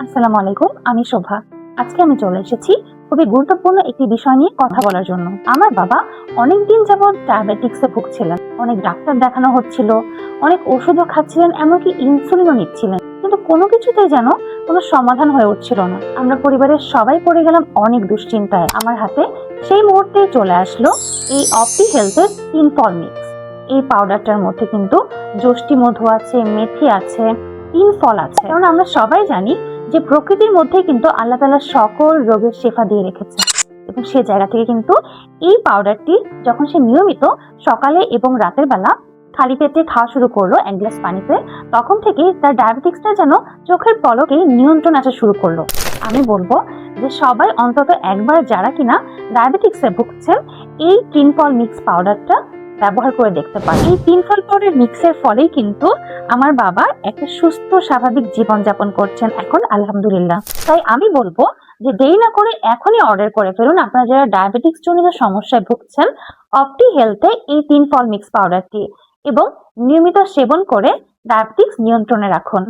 আসসালামু আলাইকুম, আমি শোভা। আজকে আমি চলে এসেছি খুবই গুরুত্বপূর্ণ একটি বিষয় নিয়ে কথা বলার জন্য। আমার বাবা অনেকদিন যাবৎ ডায়াবেটিক্সে ভুগছিলেন। অনেক ডাক্তার দেখানো হচ্ছিল, অনেক ওষুধও খাচ্ছিলেন, এমনকি ইনসুলিনও নিচ্ছিলেন, কিন্তু কোনো কিছুতেই যেন কোনো সমাধান হয়ে উঠছিল না। আমরা পরিবারের সবাই পড়ে গেলাম অনেক দুশ্চিন্তায়। আমার হাতে সেই মুহূর্তে চলে আসলো এই অপটি হেলথের 3 ফল মিক্স। এই পাউডারটার মধ্যে কিন্তু যষ্টি মধু আছে, মেথি আছে, 3 ফল আছে। কারণ আমরা সবাই জানি যে প্রকৃতির মধ্যে কিন্তু আল্লাহ তাআলা সকল রোগের শেফা দিয়ে রেখেছে, এবং সে জায়গা থেকে কিন্তু এই পাউডারটি যখন সে নিয়মিত সকালে এবং রাতের বেলা খালি পেটে খাওয়া শুরু করলো 1 গ্লাস পানিতে, তখন থেকে তার ডায়াবেটিক্সটা যেন চোখের পলকে নিয়ন্ত্রণ আসা শুরু করলো। আমি বলবো যে সবাই অন্তত একবার যারা কিনা ডায়াবেটিক্সে ভুগছেন এই 3 ফল মিক্স পাউডারটা ব্যবহার করে দেখতে পারে। এই 3 ফল পাউডার মিক্সের ফলেই কিন্তু আমার বাবা একটা সুস্থ স্বাভাবিক জীবন যাপন করছেন এখন, আলহামদুলিল্লাহ। তাই আমি বলবো যে দেরি না করে এখনই অর্ডার করে ফেলুন আপনারা যারা ডায়াবেটিক্স জনিত সমস্যায় ভুগছেন অপটি হেলথে এই 3 ফল মিক্স পাউডারটি, এবং নিয়মিত সেবন করে ডায়াবেটিক্স নিয়ন্ত্রণে রাখুন।